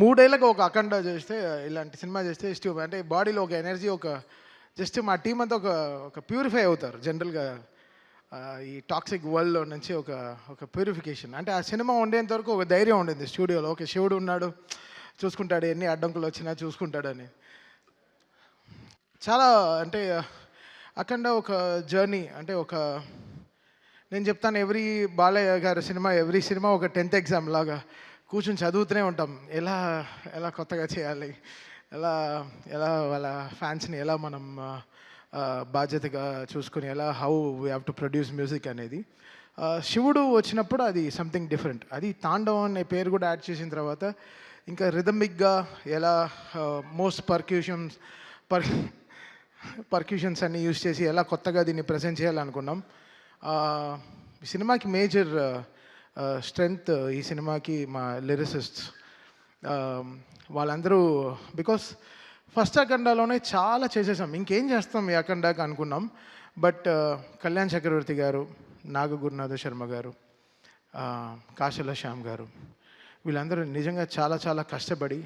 మూడేళ్ళకి ఒక అఖండ చేస్తే, ఇలాంటి సినిమా చేస్తే అంటే బాడీలో ఒక ఎనర్జీ, ఒక జస్ట్ మా టీం అంతా ఒక ఒక ప్యూరిఫై అవుతారు జనరల్గా. ఈ టాక్సిక్ వరల్డ్లో నుంచి ఒక ఒక ప్యూరిఫికేషన్. అంటే ఆ సినిమా ఉండేంత వరకు ఒక ధైర్యం ఉండింది స్టూడియోలో. ఓకే, శివుడు ఉన్నాడు, చూసుకుంటాడు, ఎన్ని అడ్డంకులు వచ్చినా చూసుకుంటాడని. చాలా అంటే అఖండ ఒక జర్నీ. అంటే ఒక నేను చెప్తాను, బాలయ్య గారి సినిమా, ఎవ్రీ సినిమా ఒక 10th ఎగ్జామ్ లాగా కూర్చొని చదువుతూనే ఉంటాం. ఎలా ఎలా కొత్తగా చేయాలి, ఎలా ఎలా వాళ్ళ ఫ్యాన్స్ని ఎలా మనం బాధ్యతగా చూసుకుని, how we have to produce music అనేది. శివుడు వచ్చినప్పుడు అది సంథింగ్ డిఫరెంట్. అది తాండవం అనే పేరు కూడా యాడ్ చేసిన తర్వాత ఇంకా రిథమిక్గా ఎలా మోస్ట్ పర్క్యూషన్స్ అన్ని యూజ్ చేసి ఎలా కొత్తగా దీన్ని ప్రజెంట్ చేయాలనుకున్నాం. ఈ సినిమాకి మేజర్ స్ట్రెంగ్త్, ఈ సినిమాకి మా లిరిసిస్ట్స్. వాళ్ళందరూ బికాస్ ఫస్ట్ అఖండాలోనే చాలా చేసేసాం, ఇంకేం చేస్తాం ఈ అఖండాకి అనుకున్నాం. బట్ కళ్యాణ్ చక్రవర్తి గారు, నాగగురునాథ శర్మ గారు, కాశల శ్యామ్ గారు, వీళ్ళందరూ నిజంగా చాలా చాలా కష్టపడి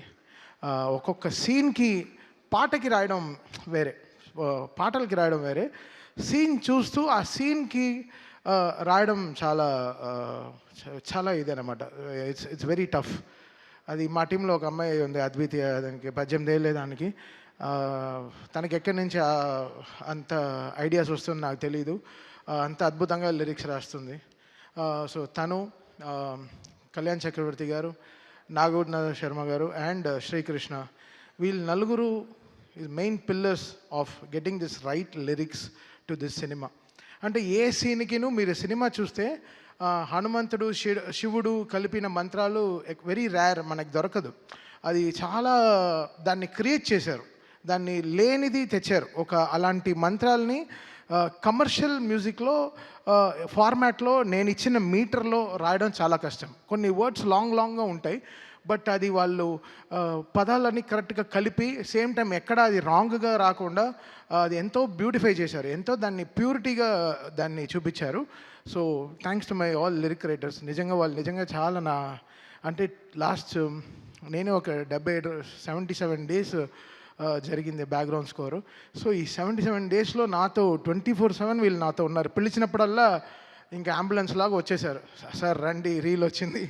ఒక్కొక్క సీన్కి పాటకి రాయడం వేరే, పాటలకి రాయడం వేరే, సీన్ చూస్తూ ఆ సీన్కి రాయడం చాలా చాలా ఇదనమాట. It's very tough. అది మా టీంలో ఒక అమ్మాయి ఉంది, అద్వితీయ. దానికి 18 ఏళ్ళే దానికి. తనకి ఎక్కడి నుంచి అంత ఐడియాస్ వస్తుంది నాకు తెలీదు. అంత అద్భుతంగా లిరిక్స్ రాస్తుంది. సో తను, కళ్యాణ్ చక్రవర్తి గారు, నాగూర్నాథ శర్మ గారు అండ్ శ్రీకృష్ణ, వీళ్ళు నలుగురు main pillars of getting this right lyrics to this cinema. అంటే ఏ సీన్కిను మీరు సినిమా చూస్తే హనుమంతుడు, శివుడు కలిపిన మంత్రాలు వెరీ రేర్, మనకు దొరకదు. అది చాలా దాన్ని క్రియేట్ చేశారు, దాన్ని లేనిది తెచ్చారు. అలాంటి మంత్రాలని కమర్షియల్ మ్యూజిక్లో ఫార్మాట్లో నేను ఇచ్చిన మీటర్లో రాయడం చాలా కష్టం. కొన్ని వర్డ్స్ లాంగ్గా ఉంటాయి, బట్ అది వాళ్ళు పదాలని కరెక్ట్గా కలిపి సేమ్ టైం ఎక్కడ అది రాంగ్గా రాకుండా అది ఎంతో బ్యూటిఫై చేశారు, ఎంతో దాన్ని ప్యూరిటీగా దాన్ని చూపించారు. So thanks to my all lyric writers. నిజంగా వాళ్ళు నిజంగా చాలా అంటే లాస్ట్ నేనే ఒక 77 డేస్ జరిగింది బ్యాక్గ్రౌండ్ స్కోరు. సో ఈ 77 డేస్లో నాతో 24/7 వీళ్ళు నాతో ఉన్నారు. పిలిచినప్పుడల్లా ఇంకా అంబులెన్స్ లాగా వచ్చేసారు. సార్ రండి, రీల్ వచ్చింది,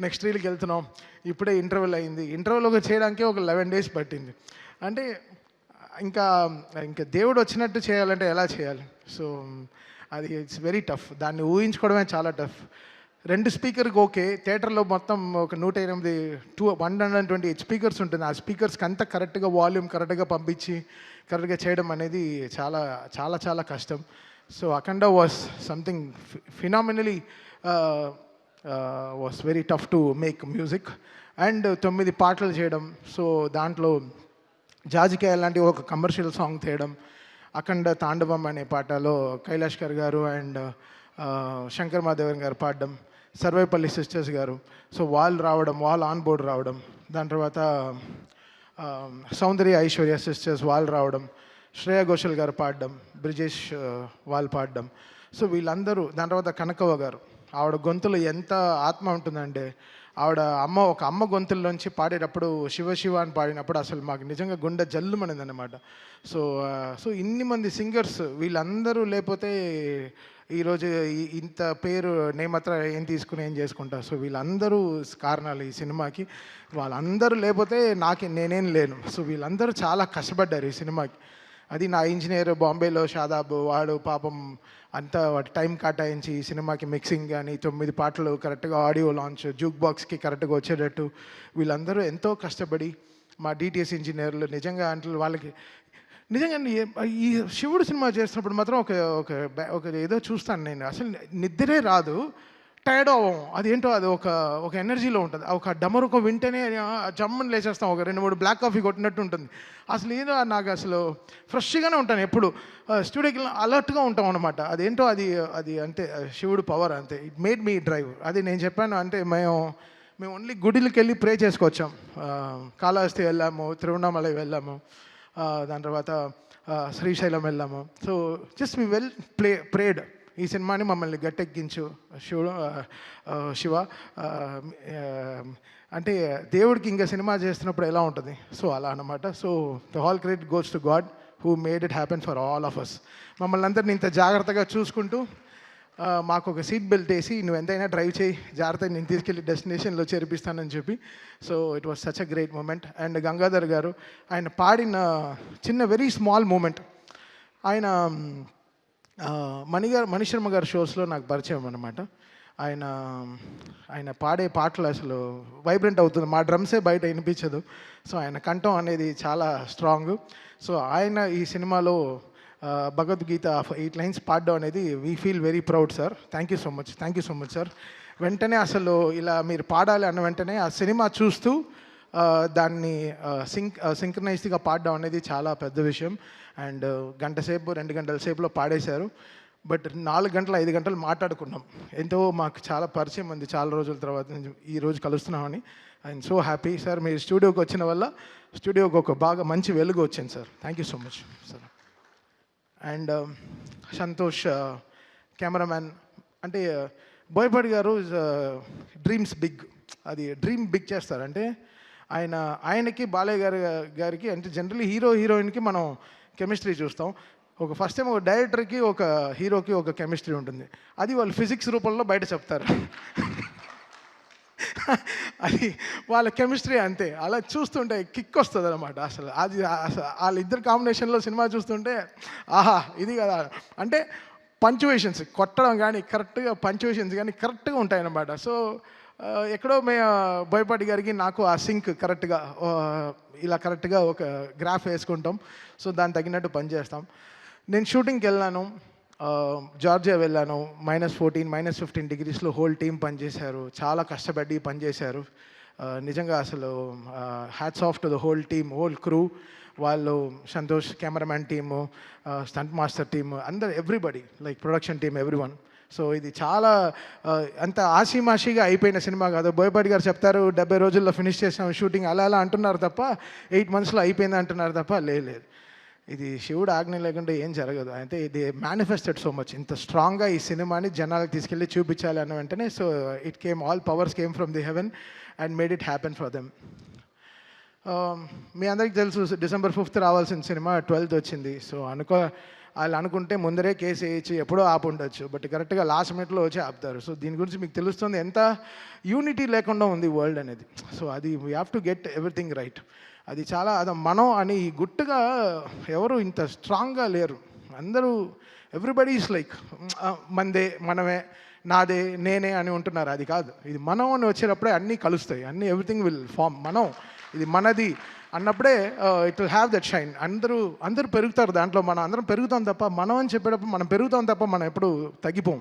నెక్స్ట్ రీల్కి వెళ్తున్నాం, ఇప్పుడే ఇంటర్వెల్ అయింది. ఇంటర్వెల్ చేయడానికి ఒక 11 డేస్ పట్టింది. అంటే ఇంకా ఇంకా దేవుడు వచ్చినట్టు చేయాలంటే ఎలా చేయాలి? సో అది ఇట్స్ వెరీ టఫ్. దాన్ని ఊహించుకోవడమే చాలా టఫ్. 2 స్పీకర్కి ఓకే, థియేటర్లో మొత్తం ఒక 128 స్పీకర్స్ ఉంటుంది. ఆ స్పీకర్స్కి అంతా కరెక్ట్గా వాల్యూమ్ కరెక్ట్గా పంపించి కరెక్ట్గా చేయడం అనేది చాలా చాలా చాలా కష్టం. So Akhanda was something phenomenally was very tough to make music. And 9 పాటలు చేయడం, సో దాంట్లో జాజికాయ లాంటి ఒక కమర్షియల్ సాంగ్ చేయడం, అఖండ తాండవం అనే పాటలో కైలాష్కర్ గారు అండ్ శంకర్ మాధవన్ గారు పాడడం, సర్వేపల్లి సిస్టర్స్ గారు, సో వాళ్ళు రావడం, వాళ్ళు ఆన్ బోర్డ్ రావడం, దాని తర్వాత సౌందర్య ఐశ్వర్య సిస్టర్స్ వాళ్ళు రావడం, శ్రేయా ఘోషల్ గారు పాడడం, బ్రిజేష్ వాళ్ళు పాడడం. సో వీళ్ళందరూ, దాని తర్వాత కనకవ్వ గారు, ఆవిడ గొంతులో ఎంత ఆత్మ ఉంటుందంటే, ఒక అమ్మ గొంతుల్లోంచి పాడేటప్పుడు శివ శివ అని పాడినప్పుడు అసలు మాకు నిజంగా గుండె జల్లుమనింది అనమాట. సో ఇన్ని మంది సింగర్స్, వీళ్ళందరూ లేకపోతే ఈరోజు ఇంత పేరు నేమత్ర ఏం తీసుకుని ఏం చేసుకుంటా. సో వీళ్ళందరూ కారణాలు ఈ సినిమాకి. వాళ్ళందరూ లేకపోతే నేనేం లేను. సో వీళ్ళందరూ చాలా కష్టపడ్డారు ఈ సినిమాకి. అది నా ఇంజనీర్ బాంబేలో షాదాబ్, వాడు పాపం అంతా వాటి టైం కేటాయించి ఈ సినిమాకి మిక్సింగ్ కానీ 9 పాటలు కరెక్ట్గా ఆడియో లాంచ్, జూక్ బాక్స్కి కరెక్ట్గా వచ్చేటట్టు వీళ్ళందరూ ఎంతో కష్టపడి, మా డిటిఎస్ ఇంజనీర్లు నిజంగా అంటే వాళ్ళకి నిజంగా ఈ శివుడు సినిమా చేస్తున్నప్పుడు మాత్రం ఒక ఏదో చూస్తాను నేను, అసలు నిద్రే రాదు, టైర్డ్ అవ్వం. అదేంటో అది ఒక ఎనర్జీలో ఉంటుంది. ఒక డమరుకో వింటేనే జమ్మని లేచేస్తాం, ఒక 2-3 బ్లాక్ కాఫీ కొట్టినట్టు ఉంటుంది. అసలు ఏదో నాకు అసలు ఫ్రెష్గానే ఉంటాను, ఎప్పుడు స్టూడియోకి అలర్ట్గా ఉంటాం అనమాట. అదేంటో అది అంతే, శివుడు పవర్ అంతే. It made me drive. అది నేను చెప్పాను. అంటే మేము ఓన్లీ గుడికి వెళ్ళి ప్రే చేసుకొచ్చాం. కాళహస్తి వెళ్ళాము, తిరువణామలై వెళ్ళాము, దాని తర్వాత శ్రీశైలం వెళ్ళాము. So just we prayed. ఈ సినిమాని మమ్మల్ని గట్టెక్కించు శివ. అంటే దేవుడికి ఇంకా సినిమా చేస్తున్నప్పుడు ఎలా ఉంటుంది, సో అలా అనమాట. So the all credit goes to God who made it happen for all of us. మమ్మల్ని అందరినీ ఇంత జాగ్రత్తగా చూసుకుంటూ మాకు ఒక సీట్ బెల్ట్ వేసి నువ్వు ఎంతైనా డ్రైవ్ చేయి, జాగ్రత్తగా నేను తీసుకెళ్ళి డెస్టినేషన్లో చేర్పిస్తానని చెప్పి. So it was such a great moment. And Gangadhar garu ఆయన పాడిన చిన్న వెరీ స్మాల్ మూమెంట్, ఆయన మణిశర్మ గారి షోస్లో నాకు పరిచయం అనమాట. ఆయన పాడే పాటలు అసలు వైబ్రెంట్ అవుతుంది, మా డ్రమ్సే బయట వినిపించదు. సో ఆయన కంఠం అనేది చాలా స్ట్రాంగ్. సో ఆయన ఈ సినిమాలో భగవద్గీత 8 లైన్స్ పాడడం అనేది we feel very proud sir. Thank you so much sir. వెంటనే అసలు ఇలా మీరు పాడాలి అన్న వెంటనే ఆ సినిమా చూస్తూ దాన్ని సింక్రనైజ్డ్గా పాడడం అనేది చాలా పెద్ద విషయం. అండ్ గంట సేపు 2 గంటల సేపులో పాడేశారు. బట్ 4 గంటలు 5 గంటలు మాట్లాడుకున్నాం. ఎంతో మాకు చాలా పరిచయం ఉంది చాలా రోజుల తర్వాత ఈరోజు కలుస్తున్నామని. I'm so happy sir. మీరు స్టూడియోకి వచ్చిన వల్ల స్టూడియోకి ఒక బాగా మంచి వెలుగు వచ్చింది sir. Thank you so much sir. And Santosh cameraman, అంటే బోయపాటి గారు డ్రీమ్స్ బిగ్, అది డ్రీమ్ బిగ్ చేస్తారు. అంటే ఆయనకి బాలయ్య గారికి అంటే జనరల్లీ హీరోయిన్కి మనం కెమిస్ట్రీ చూస్తాం. ఒక ఫస్ట్ టైం ఒక డైరెక్టర్కి ఒక హీరోకి ఒక కెమిస్ట్రీ ఉంటుంది, అది వాళ్ళు ఫిజిక్స్ రూపంలో బయట చెప్తారు. అది వాళ్ళ కెమిస్ట్రీ అంతే. అలా చూస్తుంటే కిక్ వస్తుంది అనమాట. అసలు వాళ్ళిద్దరు కాంబినేషన్లో సినిమా చూస్తుంటే ఆహా ఇది కదా. అంటే పంచువేషన్స్ కొట్టడం కానీ కరెక్ట్గా పంచువేషన్స్ కానీ కరెక్ట్గా ఉంటాయన్నమాట. సో ఎక్కడో బోయపాటి గారికి నాకు ఆ సింక్ కరెక్ట్గా ఇలా కరెక్ట్గా ఒక గ్రాఫ్ వేసుకుంటాం. సో దానికి తగినట్టు పనిచేస్తాం. నేను షూటింగ్కి వెళ్ళాను, జార్జియా వెళ్ళాను. -14, -15 డిగ్రీస్లో హోల్ టీం పనిచేశారు, చాలా కష్టపడి పనిచేశారు. నిజంగా అసలు hats off to the whole team, whole crew. వాళ్ళు Santosh cameraman team, stunt master team, అందరు everybody, like production team, everyone. So ఇది చాలా అంత ఆషిమాషిగా అయిపోయిన సినిమా కాదు. బోయపాటి గారు చెప్తారు 70 రోజుల్లో ఫినిష్ చేసాం షూటింగ్, అలా అంటున్నారు తప్ప 8 monthsలో అయిపోయింది అంటున్నారు తప్ప లేదు. ఇది శివుడు ఆజ్ఞ లేకుండా ఏం జరగదు. అయితే ఇది మేనిఫెస్టెడ్ సో మచ్. ఇంత స్ట్రాంగ్గా ఈ సినిమాని జనాలకు తీసుకెళ్ళి చూపించాలి అన్న వెంటనే so it came, all powers came from the heaven and made it happen for them. మీ అందరికీ తెలుసు December 5th రావాల్సిన సినిమా 12th వచ్చింది. సో వాళ్ళు అనుకుంటే ముందరే కేసు వేయించి ఎప్పుడో ఆపు ఉండొచ్చు, బట్ కరెక్ట్గా లాస్ట్ మినిట్లో వచ్చి ఆపుతారు. సో దీని గురించి మీకు తెలుస్తుంది ఎంత యూనిటీ లేకుండా ఉంది వరల్డ్ అనేది. సో అది we have to get everything right. అది చాలా మనం అని గుట్టుగా ఎవరు ఇంత స్ట్రాంగ్గా లేరు. అందరూ ఎవ్రీబడి ఈస్ లైక్ మనదే, మనమే, నాదే, నేనే అని ఉంటున్నారు. అది కాదు, ఇది మనం అని వచ్చేటప్పుడే అన్నీ కలుస్తాయి, అన్నీ ఎవ్రీథింగ్ విల్ ఫామ్. మనం ఇది మనది అన్నప్పుడే it will have that shine. అందరూ పెరుగుతారు దాంట్లో, మనం అందరం పెరుగుతాం తప్ప, మనం అని చెప్పేటప్పుడు మనం పెరుగుతాం తప్ప మనం ఎప్పుడు తగ్గిపోం.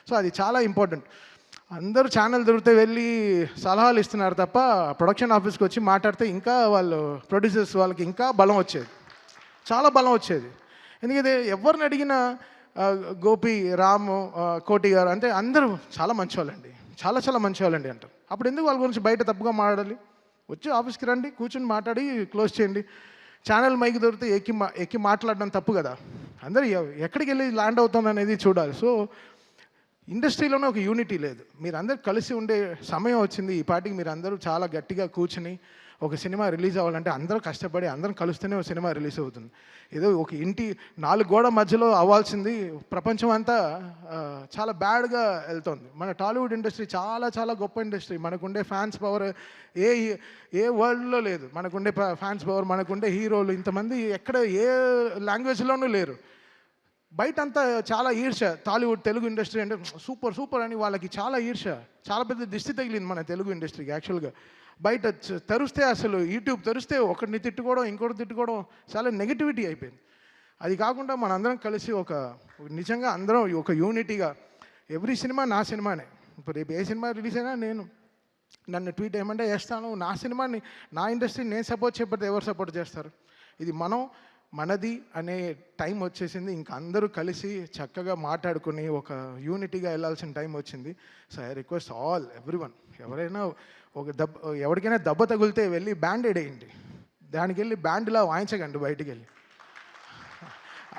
సో అది చాలా ఇంపార్టెంట్. అందరూ ఛానల్ దొరికితే వెళ్ళి సలహాలు ఇస్తున్నారు తప్ప ప్రొడక్షన్ ఆఫీస్కి వచ్చి మాట్లాడితే ఇంకా వాళ్ళు ప్రొడ్యూసర్స్ వాళ్ళకి ఇంకా బలం వచ్చేది, చాలా బలం వచ్చేది. ఎందుకంటే ఎవరిని అడిగినా గోపి, రాము, కోటి గారు అంటే అందరూ చాలా మంచివాళ్ళండి, చాలా మంచివాళ్ళండి అంటారు. అప్పుడు ఎందుకు వాళ్ళ గురించి బయట తప్పుగా మాట్లాడాలి? వచ్చి ఆఫీస్కి రండి, కూర్చొని మాట్లాడి క్లోజ్ చేయండి. ఛానల్ మైక్ దొరికితే ఎక్కి మాట్లాడడం తప్పు కదా. అందరూ ఎక్కడికి వెళ్ళి ల్యాండ్ అవుతుంది అనేది చూడాలి. సో ఇండస్ట్రీలోనే ఒక యూనిటీ లేదు. మీరు అందరు కలిసి ఉండే సమయం వచ్చింది. ఈ పాటికి మీరు అందరూ చాలా గట్టిగా కూర్చుని ఒక సినిమా రిలీజ్ అవ్వాలంటే అందరూ కష్టపడి అందరం కలిస్తేనే ఒక సినిమా రిలీజ్ అవుతుంది. ఏదో ఒక ఇంటి 4 గోడ మధ్యలో అవ్వాల్సింది ప్రపంచం అంతా చాలా బ్యాడ్గా వెళ్తుంది. మన టాలీవుడ్ ఇండస్ట్రీ చాలా గొప్ప ఇండస్ట్రీ. మనకుండే ఫ్యాన్స్ పవర్ ఏ వరల్డ్లో లేదు. మనకుండే ఫ్యాన్స్ పవర్, మనకుండే హీరోలు ఇంతమంది ఎక్కడ ఏ లాంగ్వేజ్లోనూ లేరు. బయట అంతా చాలా ఈర్ష. టాలీవుడ్ తెలుగు ఇండస్ట్రీ అంటే సూపర్ అని వాళ్ళకి చాలా ఈర్ష, చాలా పెద్ద దిష్టి తగిలింది మన తెలుగు ఇండస్ట్రీకి. యాక్చువల్గా బయట తెరిస్తే అసలు యూట్యూబ్ తెరిస్తే ఒకరిని తిట్టుకోవడం, ఇంకోటి తిట్టుకోవడం, చాలా నెగిటివిటీ అయిపోయింది. అది కాకుండా మనందరం కలిసి ఒక నిజంగా అందరం ఒక యూనిటీగా, ఎవ్రీ సినిమా నా సినిమానే. ఇప్పుడు రేపు ఏ సినిమా రిలీజ్ అయినా నన్ను ట్వీట్ ఏమంటే చేస్తాను. నా సినిమాని, నా ఇండస్ట్రీని నేను సపోర్ట్ చేయకపోతే ఎవరు సపోర్ట్ చేస్తారు? ఇది మనది అనే టైం వచ్చేసింది. ఇంకా అందరూ కలిసి చక్కగా మాట్లాడుకుని ఒక యూనిటీగా వెళ్ళాల్సిన టైం వచ్చింది. సో ఐ రిక్వెస్ట్ ఎవ్రీవన్, ఎవరైనా ఎవరికైనా దెబ్బ తగిలితే వెళ్ళి బ్యాండేడ్ వేయండి. దానికి వెళ్ళి బ్యాండ్లా వాయించకండి బయటికి వెళ్ళి.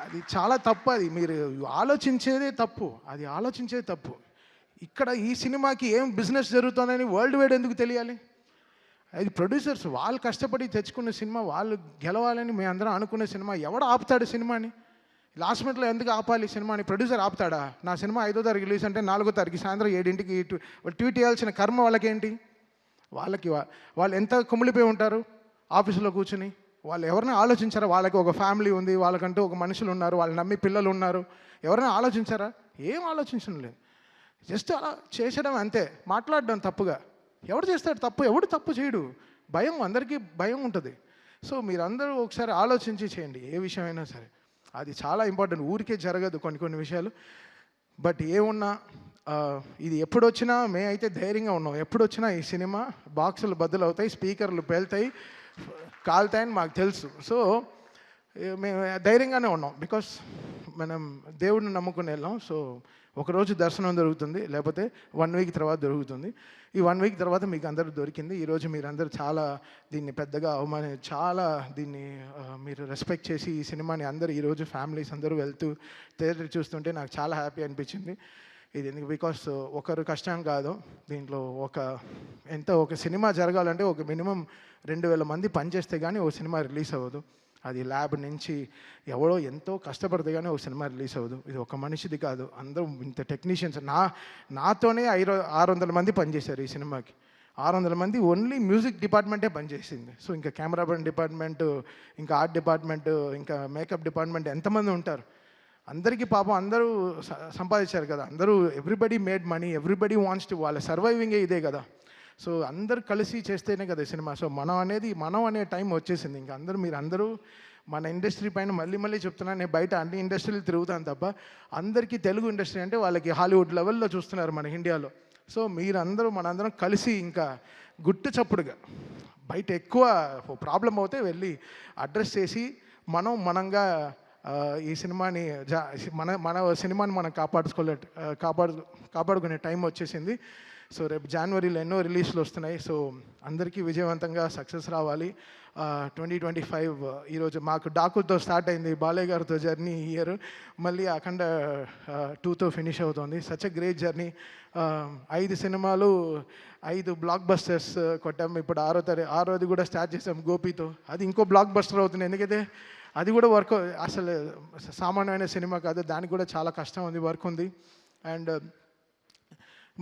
అది చాలా తప్పు. అది మీరు ఆలోచించేదే తప్పు. అది ఆలోచించేదే తప్పు. ఇక్కడ ఈ సినిమాకి ఏం బిజినెస్ జరుగుతుందని వరల్డ్ వైడ్ ఎందుకు తెలియాలి? అది ప్రొడ్యూసర్స్ వాళ్ళు కష్టపడి తెచ్చుకున్న సినిమా, వాళ్ళు గెలవాలని మేము అందరం అనుకునే సినిమా. ఎవడు ఆపుతాడు సినిమాని? లాస్ట్ మినిట్లో ఎందుకు ఆపాలి సినిమాని? ప్రొడ్యూసర్ ఆపుతాడా? నా సినిమా 5వ తారీఖు రిలీజ్ అంటే 4వ తారీఖు సాయంత్రం 7ంటికి ట్వీట్ చేయాల్సిన కర్మ వాళ్ళకేంటి? వాళ్ళు ఎంత కుమిలిపోయి ఉంటారు ఆఫీసులో కూర్చుని. వాళ్ళు ఎవరైనా ఆలోచించారా? వాళ్ళకి ఒక ఫ్యామిలీ ఉంది, వాళ్ళకంటూ ఒక మనుషులు ఉన్నారు, వాళ్ళు నమ్మి పిల్లలు ఉన్నారు. ఎవరైనా ఆలోచించారా? ఏం ఆలోచించడం లేదు. జస్ట్ అలా చేసడం అంతే, మాట్లాడడం తప్పుగా. ఎవడు చేస్తాడు తప్పు? ఎవడు తప్పు చేయడు. భయం, అందరికీ భయం ఉంటుంది. సో మీరందరూ ఒకసారి ఆలోచించి చేయండి ఏ విషయమైనా సరే. అది చాలా ఇంపార్టెంట్. ఊరికే జరగదు కొన్ని విషయాలు. బట్ ఏమున్నా ఇది ఎప్పుడొచ్చినా అయితే ధైర్యంగా ఉన్నాం. ఎప్పుడొచ్చినా ఈ సినిమా బాక్సులు బద్దలవుతాయి, స్పీకర్లు పేలుతాయి, కాలుతాయని మాకు తెలుసు. సో మేము ధైర్యంగానే ఉన్నాం. బికాస్ మనం దేవుడిని నమ్ముకుని వెళ్ళాం. సో ఒకరోజు దర్శనం దొరుకుతుంది, లేకపోతే 1 వీక్ తర్వాత దొరుకుతుంది. ఈ 1 వీక్ తర్వాత మీకు అందరూ దొరికింది. ఈరోజు మీరందరూ చాలా దీన్ని పెద్దగా చాలా దీన్ని మీరు రెస్పెక్ట్ చేసి ఈ సినిమాని అందరూ ఈరోజు ఫ్యామిలీస్ అందరూ వెళ్తూ థియేటర్ చూస్తుంటే నాకు చాలా హ్యాపీ అనిపించింది. ఇది ఎందుకు? బికాస్ ఒకరు కష్టం కాదు దీంట్లో. ఒక సినిమా జరగాలంటే ఒక మినిమం 2000 మంది పనిచేస్తే కానీ ఒక సినిమా రిలీజ్ అవ్వదు. అది ల్యాబ్ నుంచి ఎవడో ఎంతో కష్టపడితే కానీ ఒక సినిమా రిలీజ్ అవ్వదు. ఇది ఒక మనిషిది కాదు, అందరూ ఇంత టెక్నీషియన్స్. నాతోనే 600 మంది పనిచేశారు ఈ సినిమాకి. 600 మంది ఓన్లీ మ్యూజిక్ డిపార్ట్మెంటే పనిచేసింది. సో ఇంకా కెమెరా డిపార్ట్మెంట్, ఇంకా ఆర్ట్ డిపార్ట్మెంట్, ఇంకా మేకప్ డిపార్ట్మెంట్ ఎంతమంది ఉంటారు? అందరికీ పాపం అందరూ సంపాదించారు కదా. అందరూ everybody made money, everybody wants to, వాళ్ళ సర్వైవింగే ఇదే కదా. సో అందరు కలిసి చేస్తేనే కదా సినిమా. సో మనం అనే టైం వచ్చేసింది. ఇంకా మీరందరూ మన ఇండస్ట్రీ పైన మళ్ళీ చెప్తున్నాను. నేను బయట అన్ని ఇండస్ట్రీలు తిరుగుతాను తప్ప అందరికీ తెలుగు ఇండస్ట్రీ అంటే వాళ్ళకి హాలీవుడ్ లెవెల్లో చూస్తున్నారు మన ఇండియాలో. సో మనందరం కలిసి ఇంకా గుట్టు చప్పుడుగా బయట ఎక్కువ ప్రాబ్లం అవుతే వెళ్ళి అడ్రస్ చేసి మనంగా ఈ సినిమాని మన సినిమాని మనం కాపాడుకునే టైం వచ్చేసింది. సో రేపు జనవరిలో ఎన్నో రిలీజ్లు వస్తున్నాయి. సో అందరికీ విజయవంతంగా సక్సెస్ రావాలి. 2025 ఈరోజు మాకు డాకుతో స్టార్ట్ అయింది, బాలయ్య గారితో జర్నీ ఈ ఇయర్. మళ్ళీ అఖండ 2తో ఫినిష్ అవుతుంది. Such a great journey. 5 సినిమాలు, 5 బ్లాక్ బస్టర్స్ కొట్టాము. ఇప్పుడు 6వది కూడా స్టార్ట్ చేసాం గోపితో. అది ఇంకో బ్లాక్ బస్టర్ అవుతుంది. ఎందుకంటే అది కూడా వర్క్, అసలు సామాన్యమైన సినిమా కాదు, దానికి కూడా చాలా కష్టం ఉంది, వర్క్ ఉంది. అండ్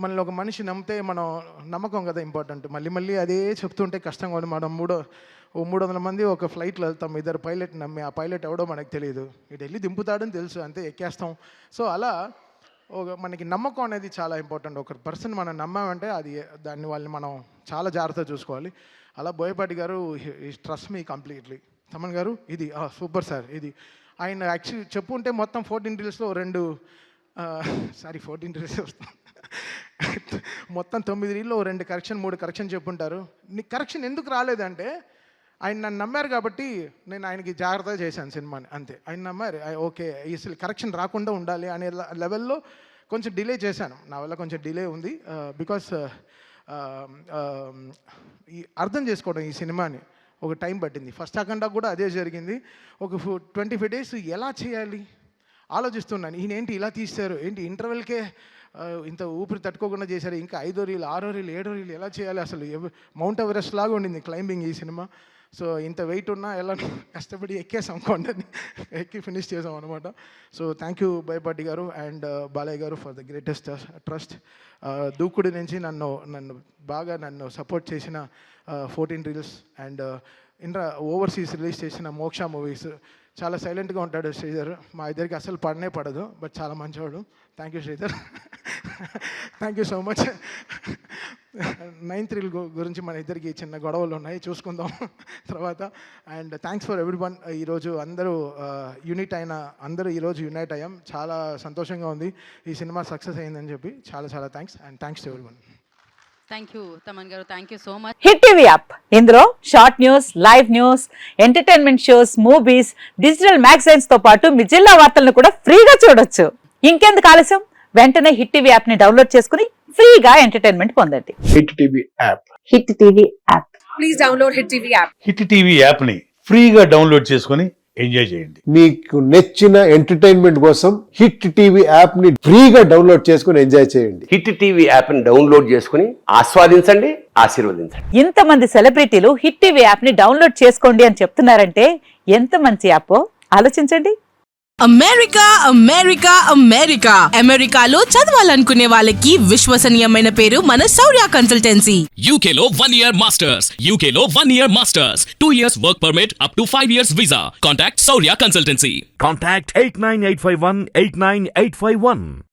మనల్ని ఒక మనిషి నమ్మితే మనం నమ్మకం కదా ఇంపార్టెంట్. మళ్ళీ అదే చెప్తుంటే కష్టంగా ఉంది. మనం 300 మంది ఒక ఫ్లైట్లో వెళ్తాం, 2 పైలట్ నమ్మి, ఆ పైలట్ ఎవడో మనకు తెలియదు, ఇటు వెళ్ళి దింపుతాడని తెలుసు, అంతే ఎక్కేస్తాం. సో అలా మనకి నమ్మకం అనేది చాలా ఇంపార్టెంట్. ఒక పర్సన్ మనం నమ్మామంటే వాళ్ళని మనం చాలా జాగ్రత్తగా చూసుకోవాలి. అలా బోయపాటి గారు ట్రస్ట్ మీ కంప్లీట్లీ. తమన్ గారు ఇది సూపర్ సార్. ఇది ఆయన యాక్చువల్లీ చెప్పుంటే మొత్తం 14 రీల్స్లో 14 రీల్స్ వస్తాం, మొత్తం 9 రీల్లో 2 కరెక్షన్ 3 కరెక్షన్ చెప్పుంటారు. నీకు కరెక్షన్ ఎందుకు రాలేదంటే ఆయన నన్ను నమ్మారు కాబట్టి నేను ఆయనకి జాగ్రత్తగా చేశాను సినిమాని, అంతే. ఆయన నమ్మారు, ఓకే అసలు కరెక్షన్ రాకుండా ఉండాలి అనే లెవెల్లో కొంచెం డిలే చేశాను. నా వల్ల కొంచెం డిలే ఉంది. బికాస్ అర్థం చేసుకోవడం ఈ సినిమాని ఒక టైం పట్టింది. ఫస్ట్ అఖండ కూడా అదే జరిగింది. ఒక 25 days ఎలా చేయాలి ఆలోచిస్తున్నాను. ఈయనేంటి ఇలా తీశారు, ఏంటి ఇంటర్వెల్కే ఇంత ఊపిరి తట్టుకోకుండా చేశారు, ఇంకా 5వ రీల్ 6వ రీల్ 7వ రీల్ ఎలా చేయాలి? అసలు మౌంట్ ఎవరెస్ట్ లాగా ఉండింది క్లైంబింగ్ ఈ సినిమా. సో ఇంత వెయిట్ ఉన్నా ఎలా కష్టపడి ఎక్కేసాం, కొండని ఎక్కి ఫినిష్ చేసాం అనమాట. సో థ్యాంక్ యూ బోయపాటి గారు అండ్ బాలయ్య గారు ఫర్ ద గ్రేటెస్ట్ ట్రస్ట్. దూకుడు నుంచి నన్ను బాగా సపోర్ట్ చేసిన 14 రీల్స్ అండ్ ఓవర్సీస్ రిలీజ్ చేసిన మోక్ష మూవీస్. చాలా సైలెంట్గా ఉంటాడు శ్రీధర్, మా ఇద్దరికి అసలు పడదు, బట్ చాలా మంచివాడు. Thank you Sridhar, thank you so much. 9th reel గురించి మన ఇద్దరికి చిన్న గొడవలు ఉన్నాయి, చూసుకుందాం తర్వాత. And thanks for everyone. ఈరోజు అందరూ ఈరోజు యునైట్ అయ్యాం. చాలా సంతోషంగా ఉంది ఈ సినిమా సక్సెస్ అయిందని చెప్పి. చాలా thanks and thanks to everyone. Thank you Thaman garu, thank you so much. Hit TV app, ఇందులో short news, live news, entertainment shows, movies, digital magazines తో పాటు మీ జిల్లా వార్తలను కూడా ఫ్రీగా చూడొచ్చు. ఇంకెందుకు ఆలస్యం, వెంటనే హిట్ టీవీ యాప్ ని డౌన్లోడ్ చేసుకుని ఫ్రీగా ఎంటర్టైన్మెంట్ పొందండి. Hit TV app, hit TV app, please download hit TV app. Hit TV app ని ఫ్రీగా డౌన్లోడ్ చేసుకొని ఎంజాయ్ చేయండి. మీకు నచ్చిన ఎంటర్టైన్మెంట్ కోసం హిట్ టీవీ యాప్ ని ఫ్రీగా డౌన్లోడ్ చేసుకుని ఎంజాయ్ చేయండి. హిట్ టీవీ యాప్ని డౌన్లోడ్ చేసుకుని ఆస్వాదించండి, ఆశీర్వదించండి. ఇంతమంది సెలబ్రిటీలు హిట్ టీవీ యాప్ ని డౌన్లోడ్ చేసుకోండి అని చెప్తున్నారంటే ఎంత మంచి యాప్ ఆలోచించండి. అమెరికా అమెరికా అమెరికా అమెరికాలో చదవాలనుకునే వాళ్ళకి విశ్వసనీయమైన పేరు మన శౌర్య కన్సల్టెన్సీ. UK లో 1 year masters, UK లో 1 year masters, 2 years work permit up to 5 years visa. Contact Saurya Consultancy. Contact 89851 89851.